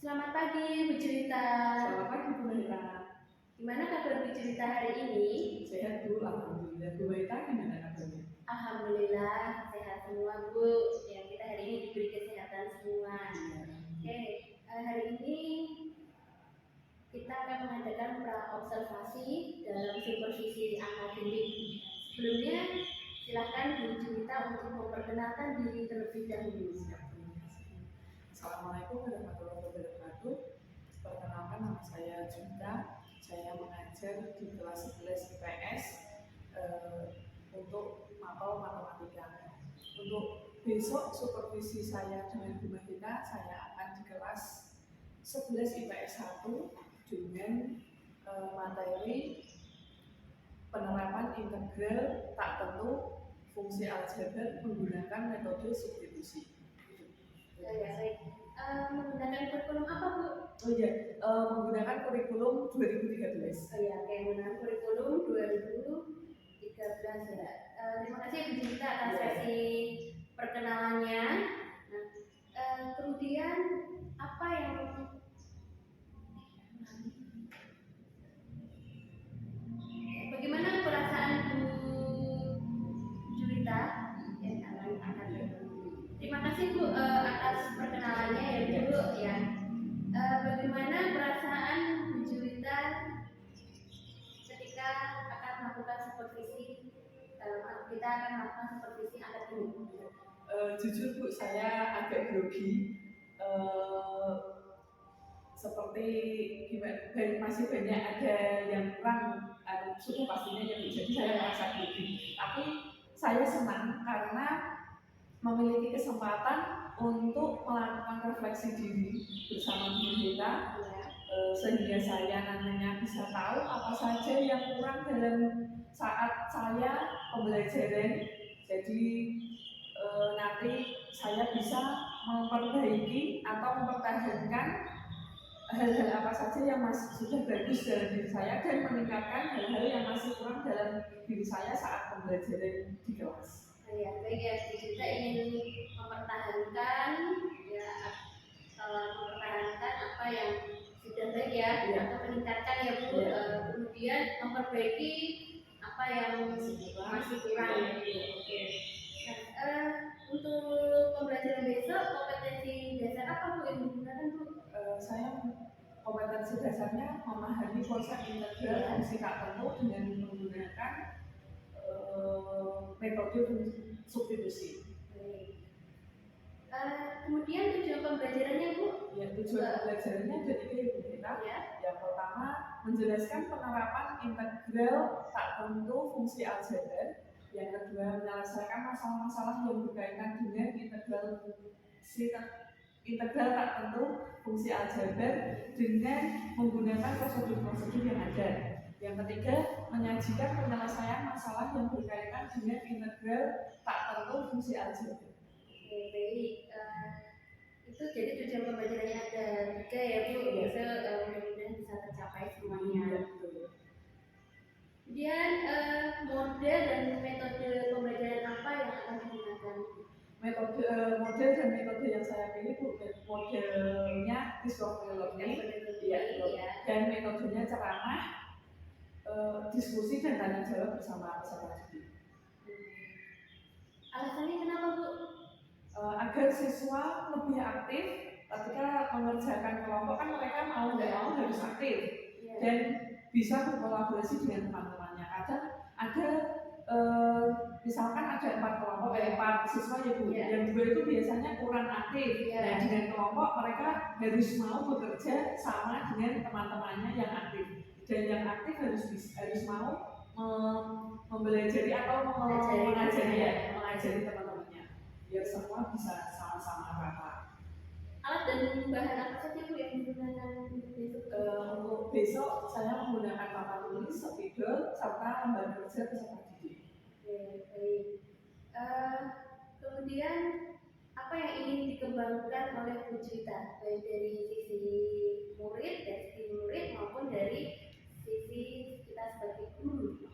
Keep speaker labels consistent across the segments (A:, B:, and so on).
A: Selamat pagi, Bu Cerita.
B: Selamat pagi Bu Maita.
A: Gimana kabar Bu Cerita hari ini?
B: Sehat Bu, alhamdulillah. Bu Maita gimana kabarnya?
A: Alhamdulillah sehat semua Bu. Ya, kita hari ini diberi kesehatan semua. Oke, hari ini kita akan mengadakan pra-observasi dalam supervisi akademik. Sebelumnya, silakan Bu Cerita untuk memperkenalkan diri terlebih dahulu.
B: Assalamualaikum warahmatullahi wabarakatuh. Perkenalkan, nama saya Junta. Saya mengajar di kelas 11 IPS untuk mapel matematika. Untuk besok supervisi saya dengan Bu Mahita, saya akan di kelas 11 IPS 1 dengan materi penerapan integral tak tentu fungsi aljabar menggunakan metode substitusi.
A: Ya, baik. Menggunakan kurikulum apa Bu?
B: Menggunakan kurikulum 2013.
A: Oke, menggunakan kurikulum 2013 ya. Terima kasih Bu Cinta atas sesi perkenalannya. Nah, kemudian apa yang bagaimana perasaan Bu Julita? Terima kasih Bu atas perkenalannya ya Bu ya. Bagaimana perasaan Bu Julita ketika akan melakukan supervisi? Kita akan melakukan supervisi akademik.
B: Jujur Bu, saya agak grogi. Seperti gimana, masih banyak ada yang kurang suku pastinya yang jadi saya merasa grogi. Tapi saya senang karena memiliki kesempatan untuk melakukan refleksi diri bersama diri kita, sehingga saya nantinya bisa tahu apa saja yang kurang dalam saat saya pembelajaran. Jadi nanti saya bisa memperbaiki atau mempertahankan hal-hal apa saja yang masih sudah bagus dalam diri saya dan meningkatkan hal-hal yang masih kurang dalam diri saya saat pembelajaran di kelas.
A: Ya, baik ya, kita ingin mempertahankan mempertahankan apa yang sudah baik ya, atau meningkatkan ya Bu, kemudian memperbaiki apa yang masih kurang. Nah, untuk pembelajaran besok kompetensi dasar apa Bu yang digunakan Bu?
B: Saya kompetensi dasarnya memahami konsep integral fungsi tak tentu dengan menggunakan metode substitusi.
A: Kemudian tujuan pembelajarannya Bu?
B: Ya, tujuan pembelajarannya jadi kita. Yang pertama, menjelaskan penerapan integral tak tentu fungsi aljabar. Yang kedua, menyelesaikan masalah-masalah yang berkaitan dengan integral tak tentu fungsi aljabar dengan menggunakan prosedur-prosedur yang ada. Yang ketiga, menyajikan penyelesaian masalah yang berkaitan dengan integral tak tentu fungsi aljabar.
A: Oke, baik. Itu jadi tujuan pembelajarannya ada 3 ya Bu, mudah-mudahan bisa tercapai semuanya. Kemudian model dan metode pembelajaran apa yang akan digunakan?
B: Model dan metode yang saya pilih Bu, modelnya discovery learning, dan metodenya ceramah, diskusi dan tanya jawab bersama peserta didik.
A: Alasannya kenapa Bu?
B: Agar siswa lebih aktif ketika mengerjakan kelompok, kan mereka mau nggak mau harus aktif dan bisa berkolaborasi dengan teman-temannya. Kadang ada misalkan ada 4 kelompok, 4 siswa ya Bu, yang 2 itu biasanya kurang aktif. Nah, dengan kelompok mereka harus mau bekerja sama dengan teman-temannya yang aktif, dan yang aktif harus mau mempelajari atau mengajari teman-temannya biar semua bisa sama-sama rata.
A: Alat dan bahan apa saja Bu yang digunakan
B: untuk besok? Saya menggunakan papan tulis, spidol, serta lembar kerja peserta didik.
A: Baik. Kemudian apa yang ingin dikembangkan oleh Bu Cerita, baik dari sisi murid maupun dari sisi kita sebagai guru?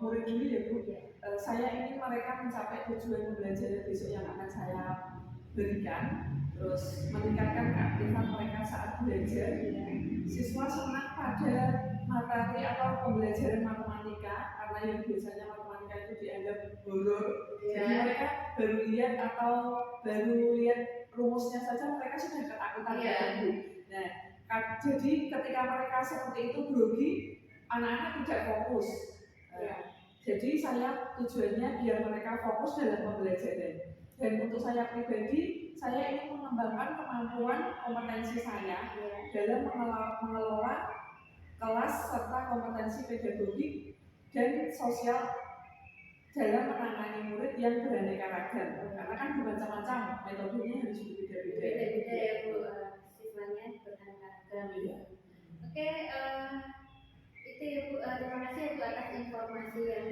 B: Murid dulu ya Bu. Saya ingin mereka mencapai tujuan pembelajaran besok yang akan saya berikan. terus meningkatkan keaktifan mereka saat belajar. Siswa senang pada materi atau pembelajaran matematika karena yang biasanya matematika itu dianggap horor. Jadi mereka baru lihat rumusnya saja mereka sudah ketakutan terganggu. Nah, jadi ketika mereka seperti itu grogi, anak-anak tidak fokus. Jadi tujuannya biar mereka fokus dalam pembelajaran. Dan untuk saya pribadi, saya ingin mengembangkan kemampuan kompetensi saya dalam mengelola kelas serta kompetensi pedagogik dan sosial dalam menangani murid yang beraneka ragam. Karena kan bermacam-macam, metodenya harus berbeda-beda.
A: Beda-beda ya Bu, siswanya beraneka ragam. Oke, itu ya Bu, terima kasih Bu atas informasi yang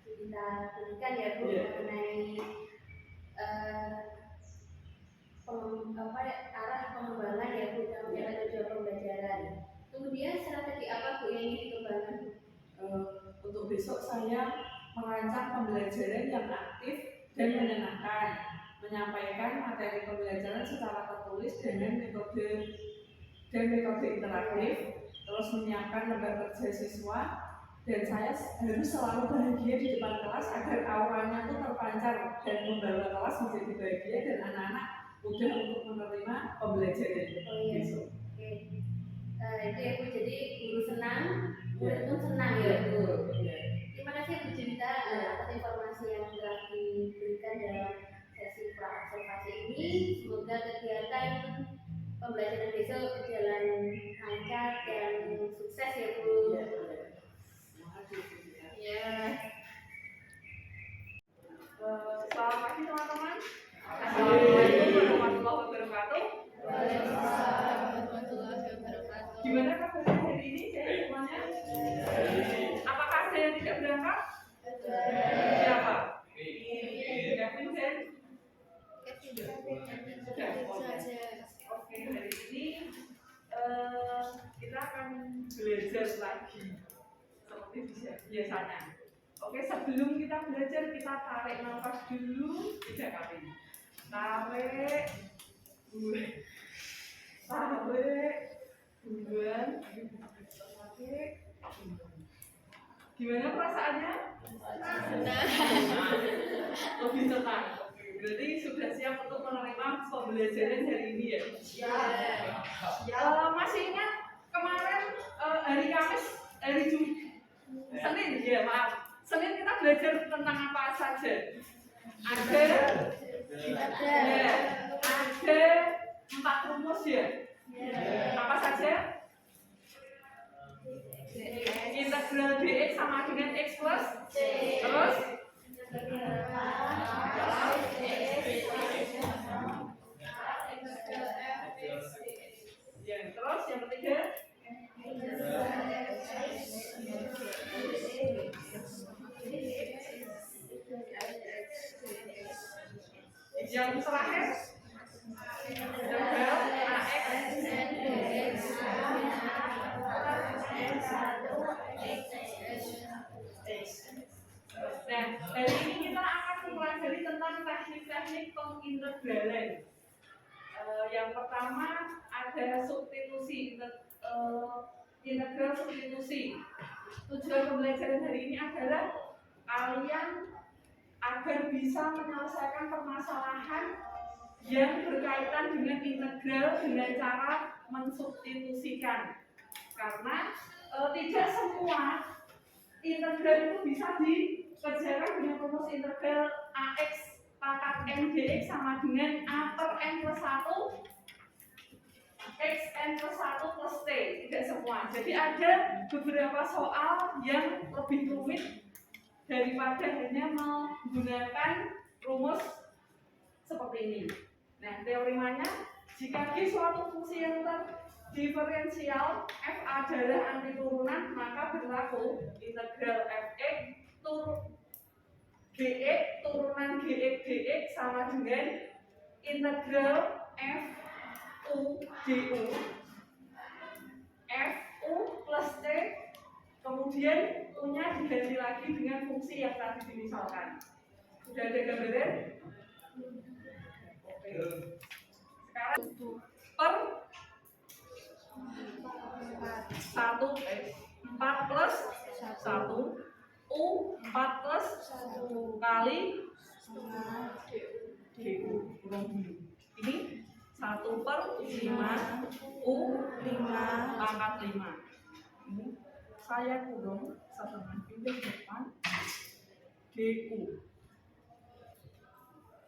A: kita berikan ya Bu mengenai arah pengembangan ya Bu dalam metode pembelajaran. Kemudian strategi apa Bu yang ingin dikembangkan?
B: Untuk besok saya merancang pembelajaran yang aktif dan menyenangkan, menyampaikan materi pembelajaran secara tertulis dengan metode interaktif, terus menyiapkan lembar kerja siswa, dan saya harus selalu bahagia di depan kelas agar auranya itu terpancar dan membawa kelas menjadi bahagia dan anak-anak mudah untuk menerima pembelajaran.
A: Besok. Oke. Itu ya Bu, jadi guru senang, murid pun senang ya Bu. Terima kasih Bu Cinta atas informasi yang telah diberikan dalam sesi pra-observasi ini. Semoga kegiatan pembelajaran besok berjalan lancar dan sukses ya Bu. Ya.
B: Selamat pagi teman-teman. Assalamualaikum warahmatullahi wabarakatuh. Gimana kabarnya hari ini semuanya? Apakah ada yang tidak berangkat? Siapa? Kevin dan? Oke, hari ini kita akan belajar lagi seperti biasanya. Oke, sebelum kita belajar kita tarik nafas dulu 3 kali. Tarik, buang, tarik. Gimana perasaannya? Senang. Lebih tenang. Berarti sudah siap untuk menerima pembelajaran hari ini ya? Masih ingat kemarin hari Kamis, Senin ya maaf. Senin kita belajar tentang apa saja? Ada 4 rumus ya. Apa saja? Integral dx sama dengan x plus terus terus yang ketiga yang terakhir integral Nah, hari ini kita akan mempelajari tentang teknik-teknik pengintegralan. Yang pertama ada substitusi, integral substitusi. Tujuan pembelajaran hari ini adalah kalian agar bisa menyelesaikan permasalahan yang berkaitan dengan integral dengan cara mensubstitusikan. Karena tidak semua integral itu bisa dikerjakan dengan rumus integral AX pangkat N dx sama dengan A per N plus 1 X N plus 1 plus T. Tidak semua. Jadi ada beberapa soal yang lebih rumit daripada hanya menggunakan rumus seperti ini. Nah, teorimanya, jika G suatu fungsi yang diferensial f adalah anti turunan, maka berlaku integral fx gx turunan gx dx sama dengan integral fu du fu plus t, kemudian u-nya diganti lagi dengan fungsi yang tadi dimisalkan. Sudah ada gambaran? Oke. Sekarang per 4 plus 1 U 4 plus kali DU. Ini 1 per 5 U 5 pangkat 5. Ini saya kurung setengah titik depan DU.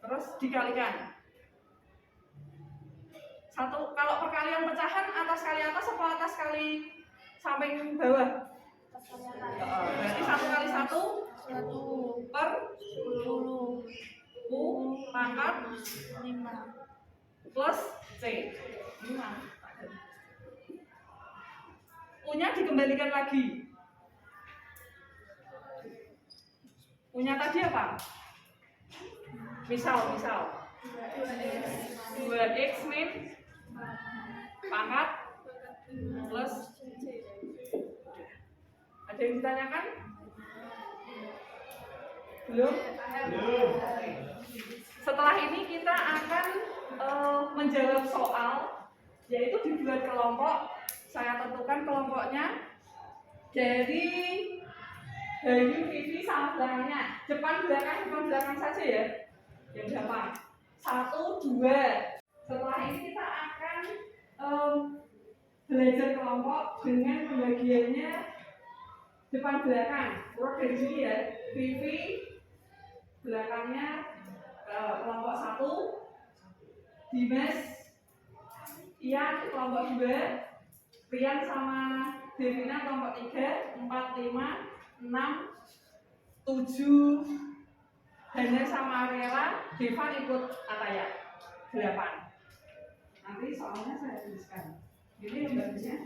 B: Terus dikalikan. Kalau perkalian pecahan atas kali atas apa atas kali samping bawah? Berarti 1 kali 1 per 10 U pangkat 5 plus C 5. U-nya dikembalikan lagi. U-nya tadi apa? Misal 2x min pangkat plus. Ada yang ditanyakan? Belum? Setelah ini kita akan menjawab soal, yaitu dibuat kelompok. Saya tentukan kelompoknya dari Bayu, Vivi sama belakangnya. Depan belakang saja ya. Yang berapa? 1, 2. Setelah ini kita akan belajar kelompok dengan pembagiannya depan belakang. Urut dari sini ya. Vivi belakangnya kelompok 1, Dimas, Ian kelompok 2, Rian sama Devina kelompok 3, 4, 5, 6, 7, Hana sama Ariela, Devan ikut Ataya 8. Nanti soalnya saya tuliskan. Ini yang bagusnya.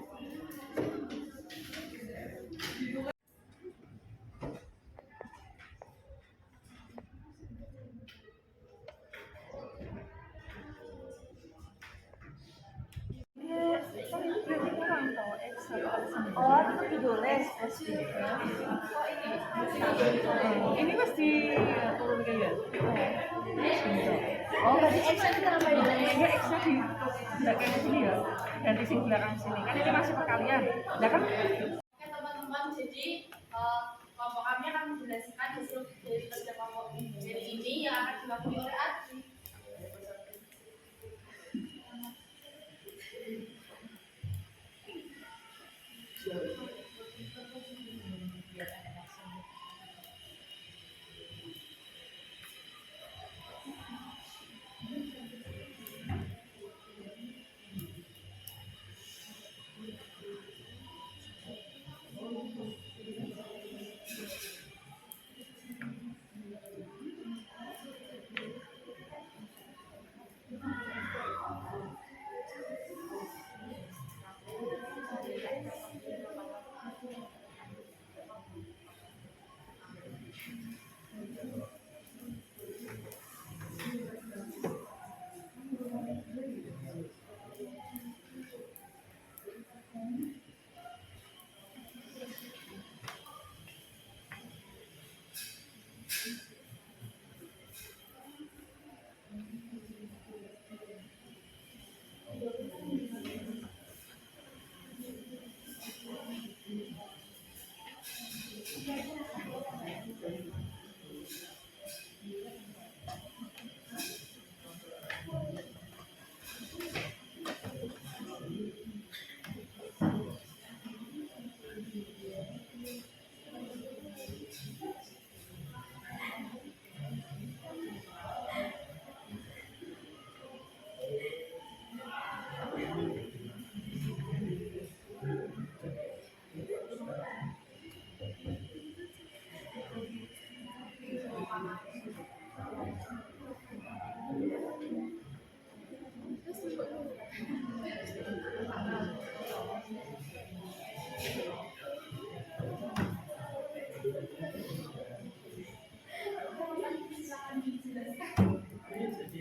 C: Oh, itu ditulis.
B: Ini pasti turun kayak
C: Oh, berarti X kita nambahin
B: ya X-nya di belakang sini ya, ganti sini belakang sini. Kan ini masih perkalian. Nah kan
A: teman-teman, jadi kelompok kami akan menjelaskan hasil dari kerja kelompok ini. Jadi ini yang akan diwakili oleh Adi.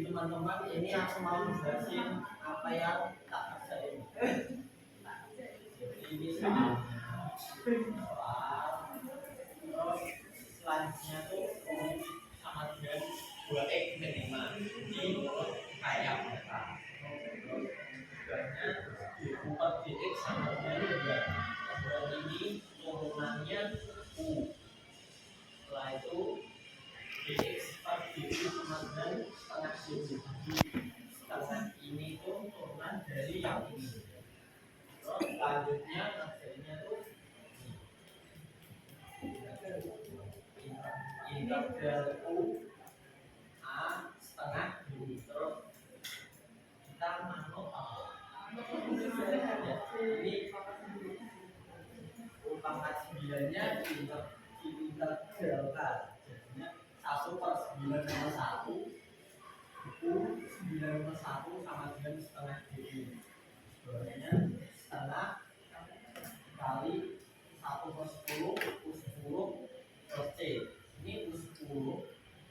D: Teman-teman, ini aku mau jelasin apa yang tak bisa ini. Ini soal terus selanjutnya tuh sama dengan 2x min 5. Jadi kayak integral U A setengah B. Terus kita manut apa? Ya, ini U pangkat 9-nya diintegralkan. Jadinya 1/9 tambah 1 U 9/1 sama dengan setengah B. Sebenarnya setengah kali 1/10 U10 plus C. Ini U10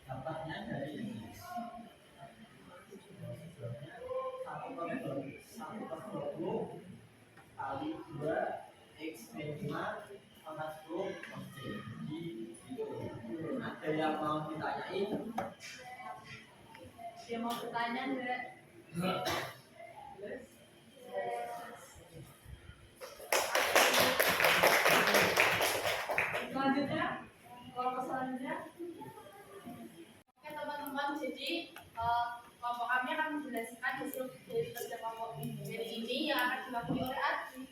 D: dapatnya dari ini. Sebenarnya 1/20 kali 2 X min 5 pangkat 10 plus C. Jadi itu. Ada yang mau ditanyain?
A: Dia mau bertanya enggak?
B: Selanjutnya, kelompok selanjutnya.
A: Oke teman-teman, jadi kelompok kami akan menjelaskan hasil dari kerja kelompok ini. Jadi ini yang akan diwakili oleh Ardi.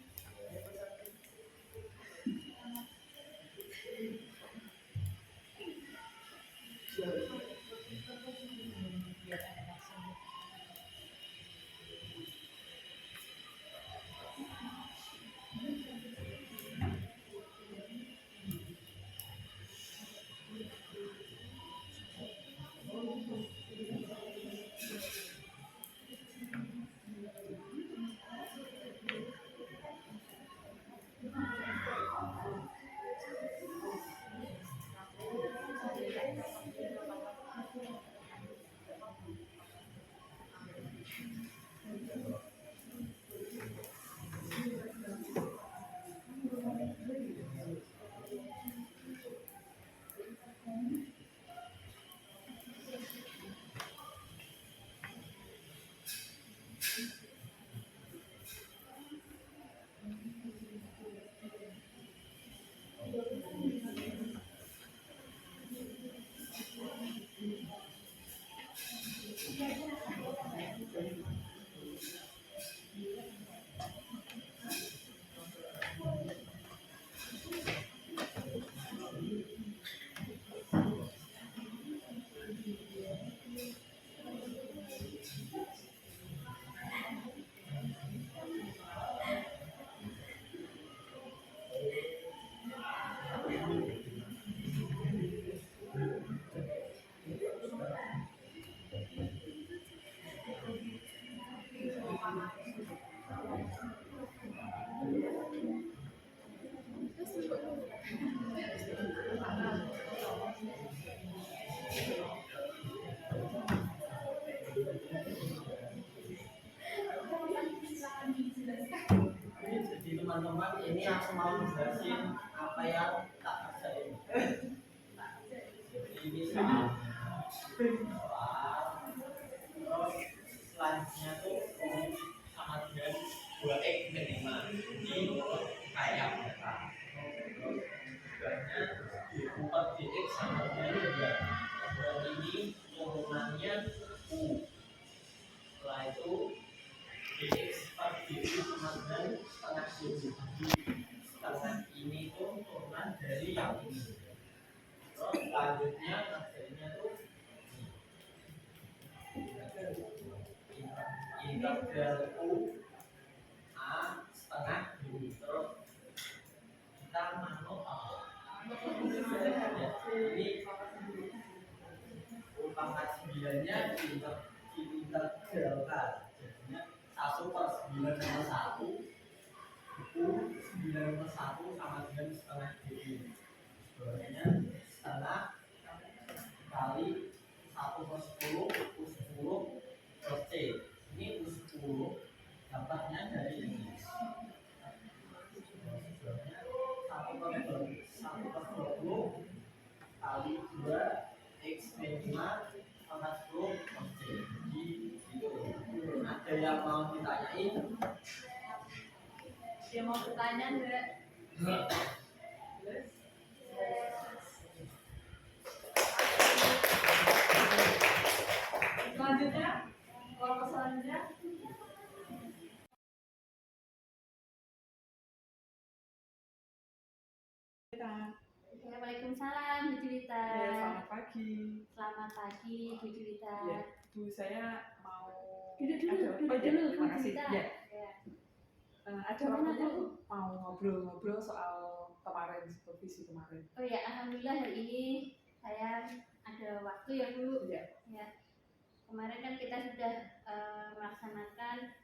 D: Jadi teman-teman, ini aku mau jelasin apa yang tak kerjain. Jadi ini soal terus selanjutnya tuh sama dengan 2x min 5. Ini kayak mereka. Tujuannya dibuat dx sama dengan 2. Dan ini turunannya u. Setelah itu dx per dy sama dengan setengah u. Setengah ini tuh turunan dari yang ini. Terus selanjutnya hasilnya tuh integral u a setengah b. Terus kita manut apa? Ya, ini u pangkat 9-nya diintegralkan. Jadinya 1/9 tambah 1 u 9/1 sama dengan setengah b. Sebenarnya setengah kali 1/10 U10 plus C. Ini U10 dapatnya dari ini. Sebenarnya 1/20 kali 2 X min 5 pangkat 10 plus C. Jadi itu. Ada yang mau ditanyain?
A: Dia mau bertanya enggak?
B: Selanjutnya, kelompok selanjutnya.
A: Waalaikumsalam. malam Bu Juwita.
B: Ya, selamat pagi.
A: Selamat pagi Bu Juwita.
B: Ya, Bu, saya mau
A: Duduk dulu,
B: ada
A: duduk
B: ya,
A: dulu Bu
B: terima kasih.
A: Juwita.
B: Ya,
A: Ya.
B: ada
A: Gimana,
B: waktunya
A: Bu?
B: mau ngobrol-ngobrol soal kemarin, supervisi kemarin.
A: Oh ya, alhamdulillah hari ini saya ada waktu ya Bu.
B: Ya.
A: Ya. Kemarin kan kita sudah melaksanakan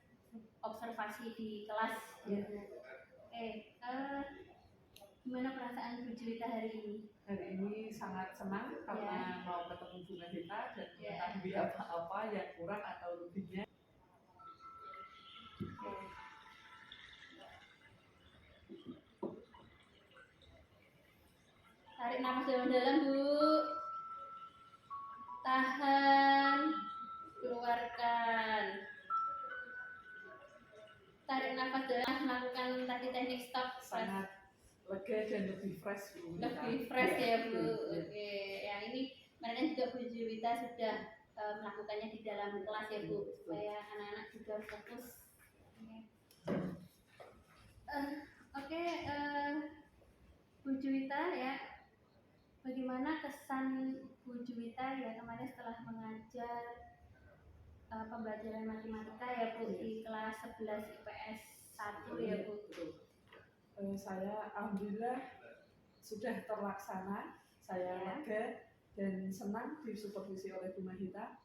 A: observasi di kelas.
B: Ya.
A: Gimana perasaan Bu Juwita hari ini?
B: Hari ini sangat senang karena mau ketemu Bu Nahita dan mengetahui apa-apa yang kurang atau lebihnya.
A: Tarik nafas dalam-dalam Bu. Tahan, keluarkan. Tarik nafas dalam, lakukan tadi teknik stop.
B: Sangat lega dan lebih fresh Bu.
A: Lebih fresh ya Bu.
B: Ya.
A: Oke, ya ini kemarin juga Bu Juwita sudah melakukannya di dalam kelas ya Bu, supaya anak-anak juga fokus. Oke, Bu Juwita ya, bagaimana kesan Bu Juwita ya kemarin setelah mengajar pembelajaran matematika ya Bu di kelas 11 IPS 1 ya Bu?
B: Saya alhamdulillah sudah terlaksana, saya lega dan senang disupervisi oleh Bu Nahita.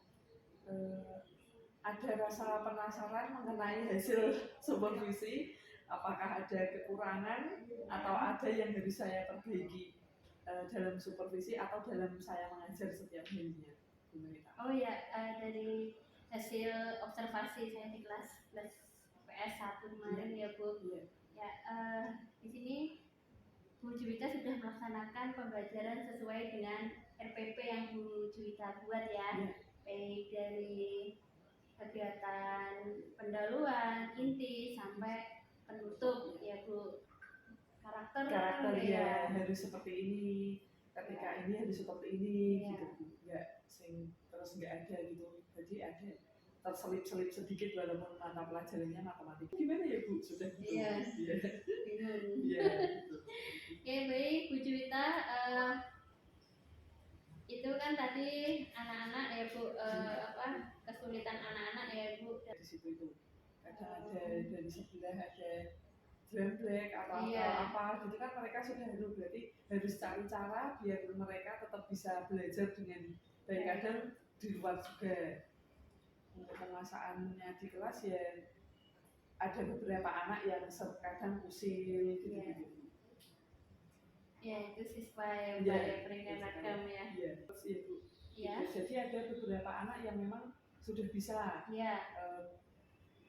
B: Ada rasa penasaran mengenai hasil supervisi, apakah ada kekurangan atau ada yang harus saya perbaiki dalam supervisi atau dalam saya mengajar setiap harinya, Bu Nahita.
A: Oh ya, dari hasil observasi saya di kelas 11 IPS 1 kemarin ya Bu. Ya, di sini Bu Juwita sudah melaksanakan pembelajaran sesuai dengan RPP yang Bu Juwita buat ya. Baik dari kegiatan pendahuluan, inti sampai penutup ya Bu. Karakter
B: ya harus seperti ini, ketika ini harus seperti ini gitu Bu. Terus nggak ada gitu. Jadi ada terselip-selip sedikit walaupun mata pelajarannya matematika. Gimana ya Bu? Sudah gitu.
A: Iya.
B: Iya.
A: Oke, baik Bu Juwita, itu kan tadi anak-anak ya Bu, kesulitan anak-anak ya Bu.
B: Dari situ itu kadang ada dari sebelah ada jambret atau apa gitu kan, mereka sudah berarti harus cari cara biar mereka tetap bisa belajar dengan baik. Kadang di luar juga untuk penguasaannya di kelas ya ada beberapa anak yang kadang usil gitu.
A: Ya, itu siswa yang peringkat ragam ya.
B: Iya, Bu.
A: Iya.
B: Jadi ada beberapa anak yang memang sudah bisa.
A: Iya.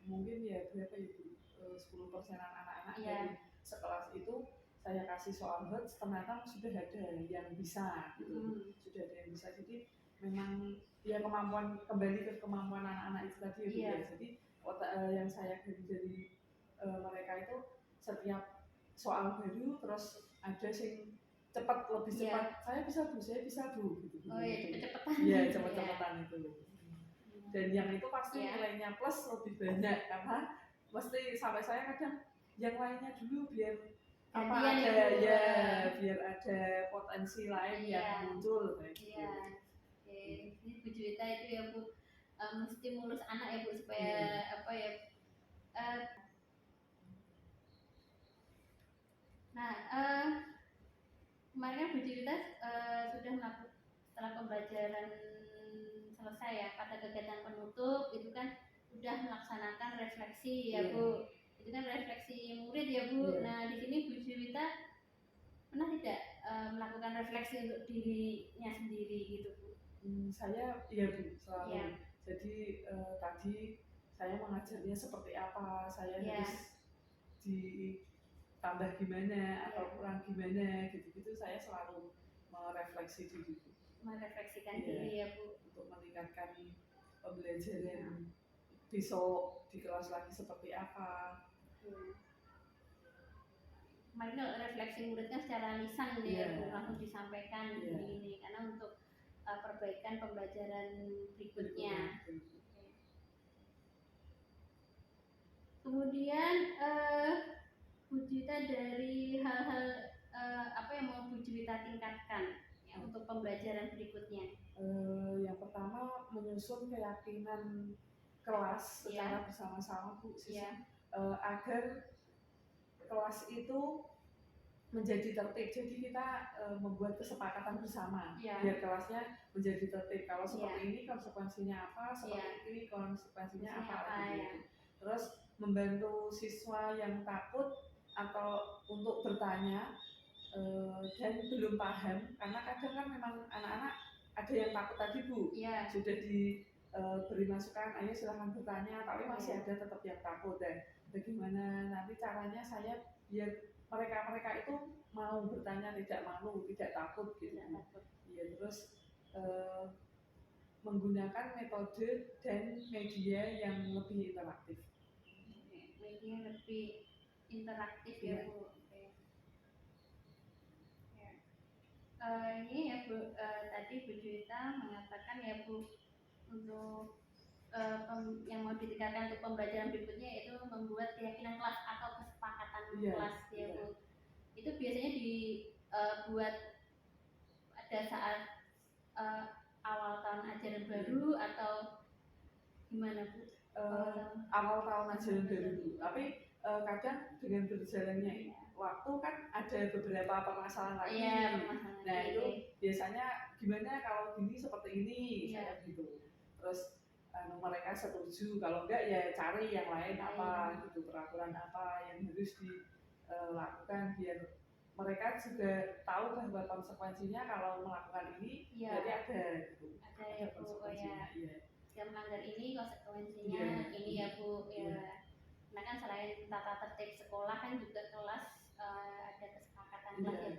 B: Mungkin ya berapa itu 10% anak-anak dari sekelas itu saya kasih soal hot, ternyata sudah ada yang bisa gitu. Sudah ada yang bisa. Jadi memang ya kembali ke kemampuan anak-anak itu tadi ya. Jadi yang saya dari mereka itu setiap soal baru terus ada yang lebih cepat. Saya bisa Bu gitu.
A: Oh iya, cepet-cepetan.
B: Iya, cepet-cepetan itu. Dan yang itu pasti nilainya plus lebih banyak karena pasti sampai saya kadang yang lainnya dulu biar biar ada potensi lain yang muncul kayak gitu.
A: Iya. Oke, ini Bu Juwita itu ya Bu, menstimulus anak ya Bu supaya kemarin kan Bu Juwita sudah melakukan setelah pembelajaran selesai ya, pada kegiatan penutup itu kan sudah melaksanakan refleksi ya Bu. Itu kan refleksi murid ya Bu. Nah di sini Bu Juwita pernah tidak melakukan refleksi untuk dirinya sendiri gitu Bu?
B: Saya Bu selalu. Jadi tadi saya mengajarnya seperti apa, saya harus ditambah gimana atau kurang gimana gitu-gitu, saya selalu merefleksi diri.
A: Merefleksikan diri ya Bu.
B: Untuk meningkatkan pembelajaran besok di kelas lagi seperti apa.
A: Kemarin refleksi muridnya secara lisan langsung disampaikan ini karena untuk perbaikan pembelajaran berikutnya. Kemudian Bu Juwita dari hal-hal apa yang mau Bu Juwita tingkatkan pembelajaran berikutnya?
B: Yang pertama menyusun keyakinan kelas secara bersama-sama Bu Sisi, agar kelas itu menjadi tertib. Jadi kita membuat kesepakatan bersama biar kelasnya menjadi tertib. Kalau seperti ini konsekuensinya apa, seperti ini konsekuensinya apa gitu. Terus membantu siswa yang takut atau untuk bertanya dan belum paham, karena kadang kan memang anak-anak ada yang takut tadi Bu, sudah diberi masukan, ayo silahkan bertanya, tapi masih ada tetap yang takut. Dan bagaimana nanti caranya saya biar mereka itu mau bertanya, tidak malu, tidak takut gitu. Ya, terus menggunakan metode dan media yang lebih interaktif.
A: Media lebih interaktif ya Bu. Ini ya Bu, tadi Bu Juwita mengatakan ya Bu, untuk yang mau ditingkatkan untuk pembelajaran berikutnya yaitu membuat keyakinan kelas atau kesepakatan kelas ya Bu. Itu biasanya dibuat pada saat awal tahun ajaran baru atau gimana Bu?
B: Awal tahun ajaran baru Bu, tapi kadang dengan berjalannya waktu kan ada beberapa permasalahan lagi. Nah itu biasanya gimana kalau gini seperti ini, saya gitu. Terus mereka setuju, kalau enggak ya cari yang lain apa gitu, peraturan apa yang harus dilakukan biar mereka juga tahu bahwa konsekuensinya kalau melakukan ini berarti ada gitu.
A: Ada konsekuensinya. Jika melanggar ini konsekuensinya ini ya Bu. Nah kan selain tata tertib sekolah kan juga kelas ada kesepakatan kelas ya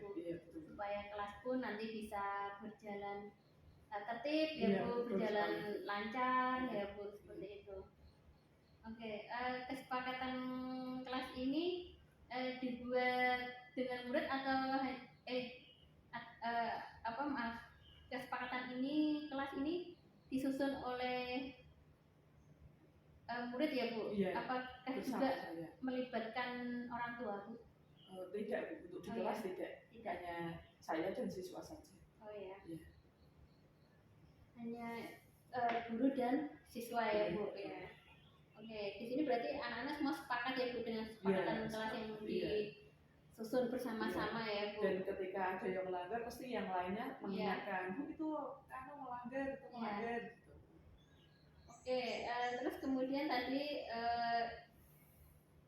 A: Bu, supaya kelas pun nanti bisa berjalan tertib ya Bu, berjalan lancar ya Bu, seperti itu. Oke, kesepakatan kelas ini dibuat dengan murid atau kesepakatan ini kelas ini disusun oleh murid ya Bu? Apakah juga melibatkan orang tua Bu?
B: Tidak Bu, untuk di kelas tidak, hanya saya dan siswa saja.
A: Oh ya. Hanya guru dan siswa ya Bu ya. Oke, di sini berarti anak-anak semua sepakat ya Bu dengan kesepakatan kelas yang disusun bersama-sama ya Bu.
B: Dan ketika ada yang melanggar pasti yang lainnya mengingatkan, Bu itu kamu melanggar, itu melanggar gitu.
A: Oke, terus kemudian tadi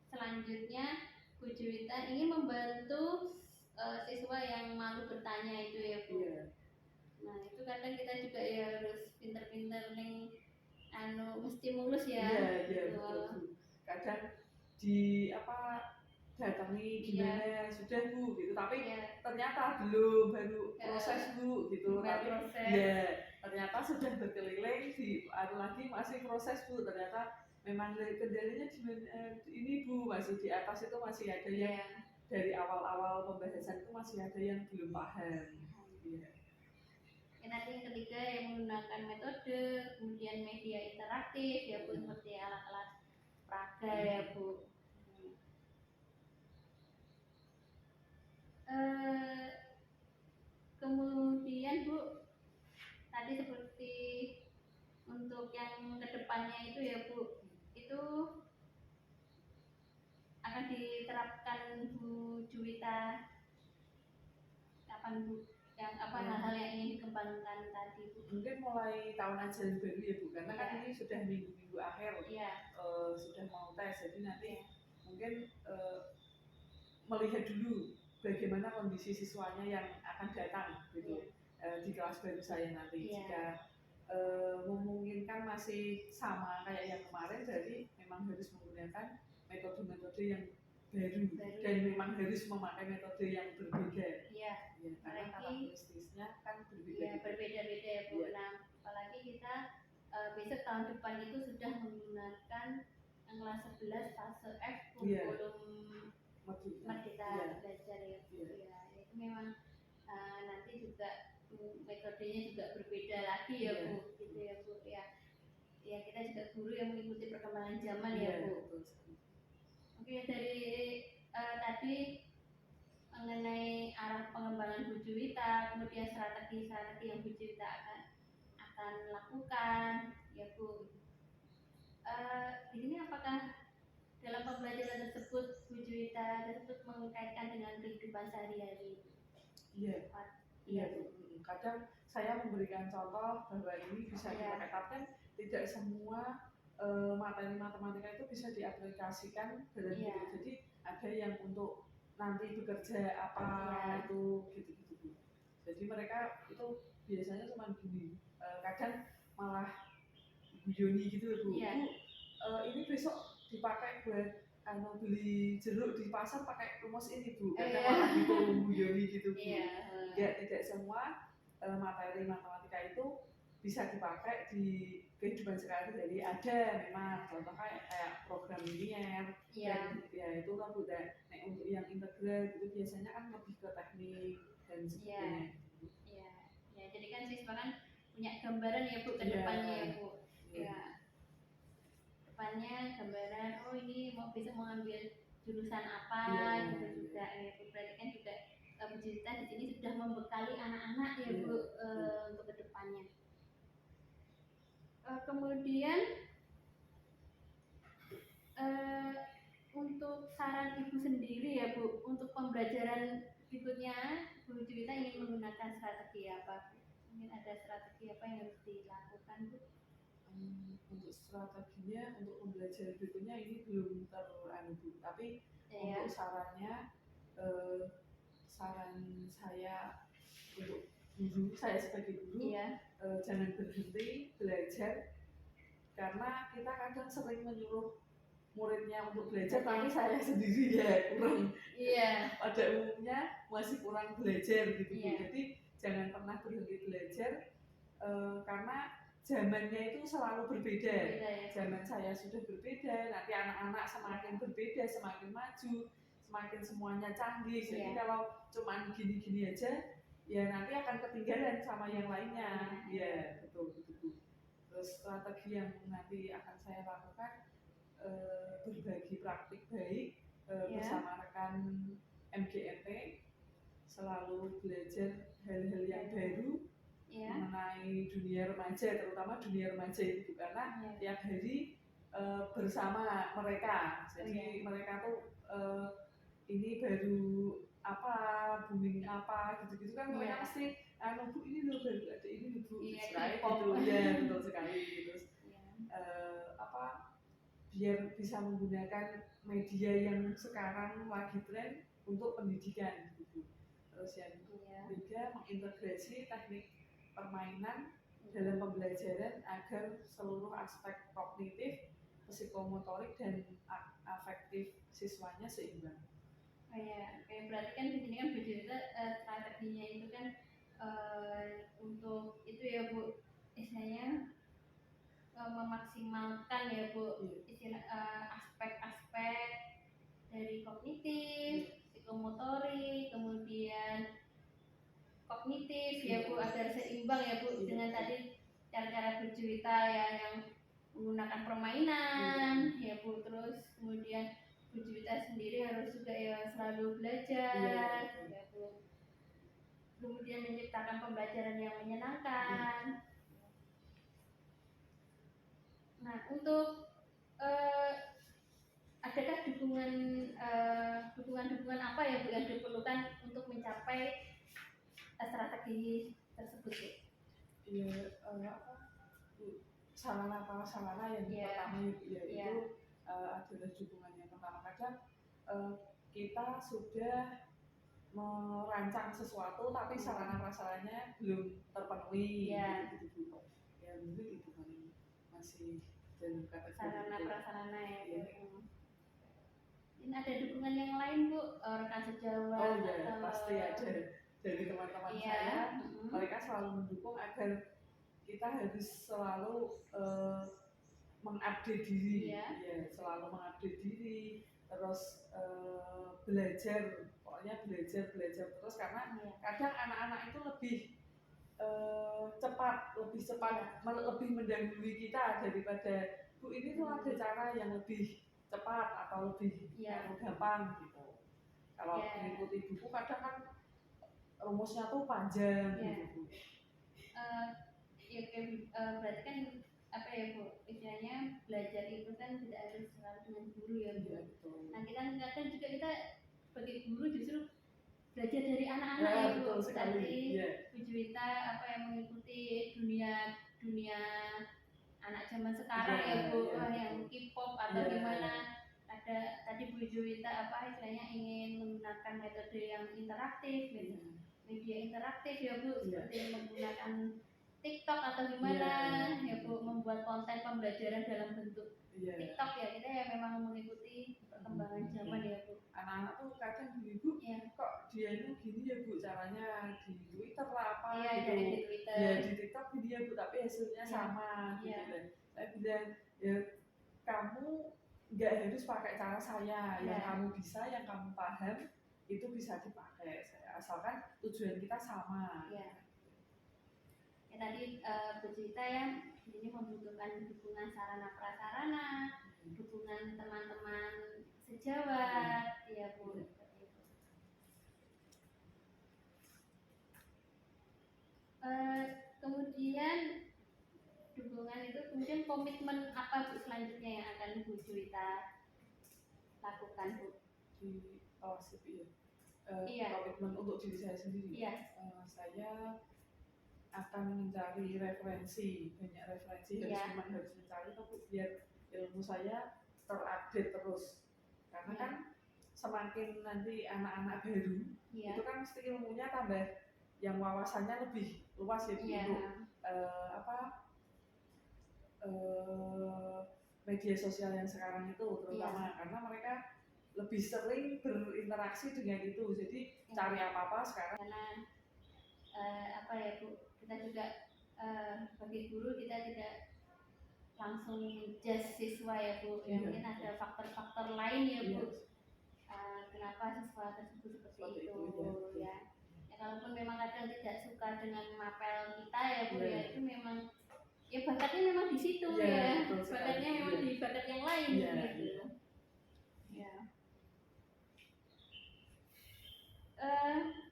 A: selanjutnya Bu Juwita ingin membantu siswa yang malu bertanya itu ya Bu. Nah itu kadang kita juga ya harus pinter-pinter mesti mulus ya.
B: Betul. Kadang datangi gimana sudah Bu gitu, tapi ternyata belum, baru proses Bu gitu. Tapi ternyata sudah berkeliling lagi masih proses Bu, ternyata memang kendalanya ini Bu, masih di atas itu masih ada yang dari awal-awal pembahasan itu masih ada yang belum paham.
A: Nanti yang ketiga yang menggunakan metode, kemudian media interaktif ya Bu, seperti alat-alat praga ya Bu. Kemudian Bu, tadi seperti untuk yang kedepannya itu ya Bu, itu akan diterapkan Bu Juwita kapan Bu? Yang hal-hal yang ingin dikembangkan tadi Bu?
B: Mungkin mulai tahun ajaran baru ya Bu, karena kan ini sudah minggu-minggu akhir, sudah mau tes, jadi nanti mungkin melihat dulu bagaimana kondisi siswanya yang akan datang gitu di kelas baru saya nanti. Jika memungkinkan masih sama kayak yang kemarin, jadi memang harus menggunakan metode-metode yang baru dan memang harus memakai metode yang berbeda. Karena karakteristiknya kan
A: berbeda-beda ya Bu. Nah, apalagi kita besok tahun depan itu sudah menggunakan yang kelas 11 fase F kurikulum Merdeka Belajar ya Bu. Itu memang nanti juga metodenya juga berbeda lagi ya Bu, gitu ya Bu ya. Kita juga guru yang mengikuti perkembangan zaman ya Bu. Oke, dari tadi mengenai arah pengembangan Bu Juwita, kemudian strategi-strategi yang Bu Juwita akan lakukan, ya Bu. Di sini apakah dalam pembelajaran tersebut Bu Juwita tersebut mengkaitkan dengan kehidupan sehari-hari?
B: Iya, iya Bu. Kadang saya memberikan contoh bahwa ini bisa dipakai, tapi kan tidak semua materi matematika itu bisa diaplikasikan dalam hidup. Jadi ada yang untuk nanti bekerja apa itu gitu-gitu Bu. Jadi mereka itu biasanya cuma gini, kadang malah guyoni gitu Bu. Ini besok dipakai buat beli jeruk di pasar pakai rumus ini Bu. Kadang malah gitu guyoni gitu Bu. Tidak semua materi matematika itu bisa dipakai di kehidupan sehari-hari. Ada memang contoh kayak program linier, dan ya itu kan udah untuk yang integral gitu biasanya kan lebih ke teknik dan sebagainya.
A: Ya, jadi kan siswa kan punya gambaran ya Bu ke depannya ya Bu. Depannya gambaran, oh ini mau bisa mengambil jurusan apa gitu juga ya Bu. Berarti kan juga Bu Juwita di sini sudah membekali anak-anak ya Bu untuk kedepannya. Kemudian untuk saran Ibu sendiri ya Bu, untuk pembelajaran berikutnya Bu Juwita ingin menggunakan strategi apa? Mungkin ada strategi apa yang harus dilakukan Bu?
B: Untuk strateginya untuk pembelajaran berikutnya ini belum Bu, tapi untuk sarannya saran saya untuk guru, saya sebagai guru jangan berhenti belajar, karena kita kadang sering menyuruh muridnya untuk belajar tapi saya sendiri ya kurang pada umumnya masih kurang belajar gitu Bu. Jadi jangan pernah berhenti belajar karena zamannya itu selalu berbeda. Zaman saya sudah berbeda, nanti anak-anak semakin berbeda, semakin maju, semakin semuanya canggih. Jadi kalau cuma gini-gini aja, ya nanti akan ketinggalan sama yang lainnya. Ya betul Bu. Terus strategi yang nanti akan saya lakukan berbagi praktik baik bersama rekan MGMT, selalu belajar hal-hal yang baru mengenai dunia remaja, terutama dunia remaja itu karena tiap hari bersama mereka. Jadi mereka tuh ini baru apa, booming apa gitu-gitu kan mereka pasti Bu ini loh baru ada ini loh Bu. Sekali gitu ya, betul sekali gitu. Terus biar bisa menggunakan media yang sekarang lagi tren untuk pendidikan gitu. Terus yang ketiga mengintegrasi teknik permainan dalam pembelajaran agar seluruh aspek kognitif, psikomotorik dan afektif siswanya seimbang.
A: Berarti kan di sini kan Bu Juwita strateginya itu kan untuk itu ya Bu, istilahnya memaksimalkan ya Bu aspek-aspek dari kognitif, psikomotorik, kemudian kognitif ya Bu, agar seimbang ya Bu dengan tadi cara-cara Bu Juwita ya yang menggunakan permainan ya Bu. Terus kemudian Bu Juwita sendiri harus juga ya selalu belajar ya Bu. Kemudian menciptakan pembelajaran yang menyenangkan. Nah, untuk adakah dukungan apa ya Bu yang diperlukan untuk mencapai strategi tersebut Bu?
B: Sarana yang pertama yaitu adalah dukungan yang pertama. Kadang kita sudah merancang sesuatu tapi sarana prasarannya belum terpenuhi gitu. Ya mungkin itu kan masih dalam kategori
A: sarana prasarana ya. Ini ada dukungan yang lain Bu, rekan sejawat?
B: Pasti ada dari teman-teman saya. Mereka selalu mendukung agar kita harus selalu mengupdate diri, selalu mengupdate diri, terus belajar, pokoknya belajar terus karena kadang anak-anak itu lebih cepat, lebih mendahului kita daripada Bu ini tuh ada cara yang lebih cepat atau lebih gampang gitu. Kalau
A: Ya.
B: mengikuti buku kadang kan rumusnya tuh panjang
A: Ya.
B: gitu Bu.
A: Berarti kan apa ya Bu, istilahnya belajar itu kan tidak harus selalu dengan guru ya Bu.
B: Iya betul.
A: Nah kita kadang juga kita sebagai guru justru belajar dari anak-anak
B: Ya,
A: ya Bu.
B: betul sekali.
A: Berarti
B: Iya.
A: Bu Juwita apa yang mengikuti dunia anak zaman sekarang
B: Iya,
A: ya Bu,
B: iya,
A: yang
B: betul.
A: K-pop atau
B: Iya.
A: gimana. Ada tadi Bu Juwita apa istilahnya ingin menggunakan metode yang interaktif,
B: Iya.
A: media interaktif ya Bu,
B: Iya.
A: seperti menggunakan TikTok atau gimana
B: Iya.
A: ya Bu, membuat konten pembelajaran dalam bentuk
B: Iya.
A: TikTok ya. Kita ya memang mengikuti perkembangan zaman ya Bu.
B: Anak-anak tuh kadang gini Bu,
A: Iya.
B: kok dia itu gini ya Bu caranya di Twitter lah apa
A: Iya,
B: gitu.
A: dari di Twitter.
B: Ya di TikTok gini ya Bu, tapi hasilnya
A: Iya.
B: sama gitu
A: Iya.
B: kan. Saya bilang ya kamu nggak harus pakai cara saya, yang
A: Iya.
B: kamu bisa, yang kamu paham itu bisa dipakai saya, asalkan tujuan kita sama.
A: Ya. Ya tadi Bu Juwita ya, ini membutuhkan dukungan sarana prasarana, dukungan teman-teman sejawat, ya Bu. Seperti itu. Kemudian dukungan itu, kemudian komitmen apa Bu selanjutnya yang akan Bu Juwita lakukan Bu?
B: Di OSIP ya.
A: Iya.
B: Komitmen untuk diri saya sendiri.
A: Iya.
B: Saya akan mencari referensi, banyak referensi,
A: Iya.
B: harus mencari tapi biar ilmu saya terupdate terus. Karena
A: Iya.
B: kan semakin nanti anak-anak baru,
A: Iya.
B: itu kan mesti ilmunya tambah, yang wawasannya lebih luas ya Bu,
A: Iya.
B: untuk media sosial yang sekarang itu terutama. Karena mereka lebih sering berinteraksi dengan itu, jadi cari apa-apa sekarang.
A: Karena apa ya Bu, kita juga sebagai guru kita tidak langsung judge siswa ya Bu, ya
B: Iya.
A: mungkin ada faktor-faktor lain ya Bu.
B: Iya.
A: Kenapa siswa tersebut seperti itu
B: Iya.
A: ya. Ya kalaupun memang kadang tidak suka dengan mapel kita ya Bu,
B: Iya.
A: ya itu memang ya bakatnya memang di situ
B: Iya,
A: ya.
B: betul sekali.
A: Bakatnya memang
B: Iya.
A: di bakat yang lain
B: Iya,
A: gitu.
B: iya.
A: Ya.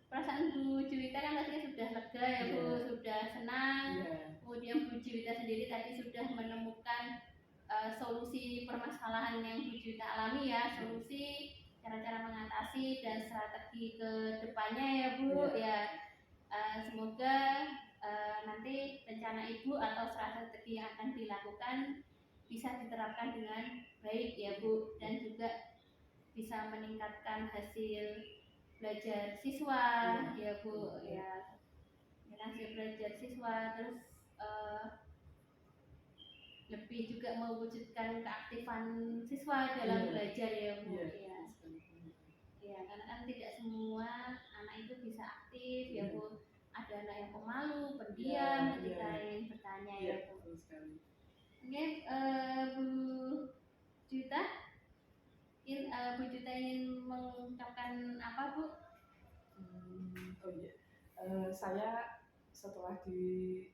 A: Perasaan Bu Juwita kan tadi sudah lega ya Bu,
B: Iya.
A: sudah senang.
B: Iya.
A: Kemudian Bu Juwita sendiri tadi sudah menemukan solusi permasalahan yang Bu Juwita alami ya, solusi cara-cara mengatasi dan strategi ke depannya ya Bu. Ya, semoga nanti rencana Ibu atau strategi yang akan dilakukan bisa diterapkan dengan baik ya Bu, dan juga bisa meningkatkan hasil belajar siswa ya Bu, ya hasil belajar siswa, terus lebih juga mewujudkan keaktifan siswa dalam belajar ya Bu. Ya, karena kan tidak semua anak itu bisa aktif ya Bu. Ada anak yang pemalu, pendiam ketika ingin bertanya ya Bu. Oke, Bu Juwita, Bu Juwita ingin mengungkapkan apa Bu?
B: Saya setelah di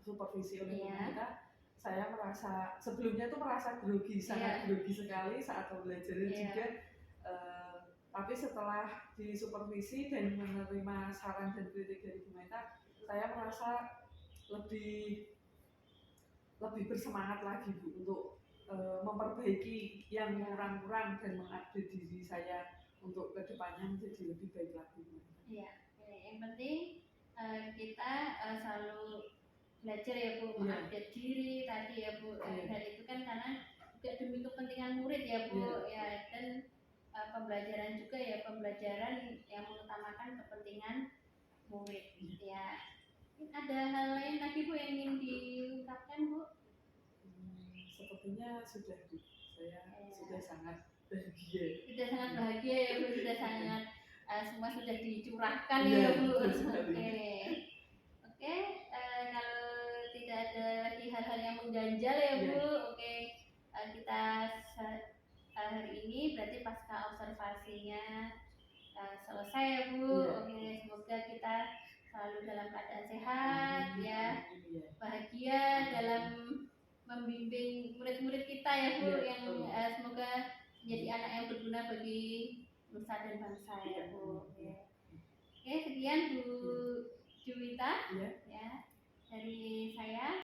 B: supervisi oleh pemerintah, saya merasa sebelumnya tuh merasa grogi, sangat grogi sekali saat belajar juga. Tapi setelah di supervisi dan menerima saran dan kritik dari pemerintah, saya merasa lebih bersemangat lagi Bu untuk memperbaiki yang kurang-kurang dan mengupdate diri saya untuk kedepannya menjadi lebih baik lagi.
A: Iya, yang penting kita selalu belajar ya Bu, mengupdate diri tadi ya Bu. Dan itu kan karena juga demi kepentingan murid ya Bu, ya, dan pembelajaran juga ya, pembelajaran yang mengutamakan kepentingan murid ya. Ada hal lain lagi Bu yang ingin diungkapkan Bu?
B: Sepertinya sudah Bu, saya sudah sangat bahagia.
A: Sudah sangat bahagia ya Bu, sudah sangat semua sudah dicurahkan ya Bu. Oke, kalau tidak ada lagi hal-hal yang mengganjal ya Bu, oke, kita hari ini berarti pasca observasinya selesai ya Bu. Oke, semoga kita selalu dalam keadaan sehat ya, bahagia dalam membimbing murid-murid kita ya Bu, yang semoga menjadi anak yang berguna bagi nusa dan bangsa ya Bu. Oke, sekian Bu Juwita
B: Iya.
A: ya dari saya.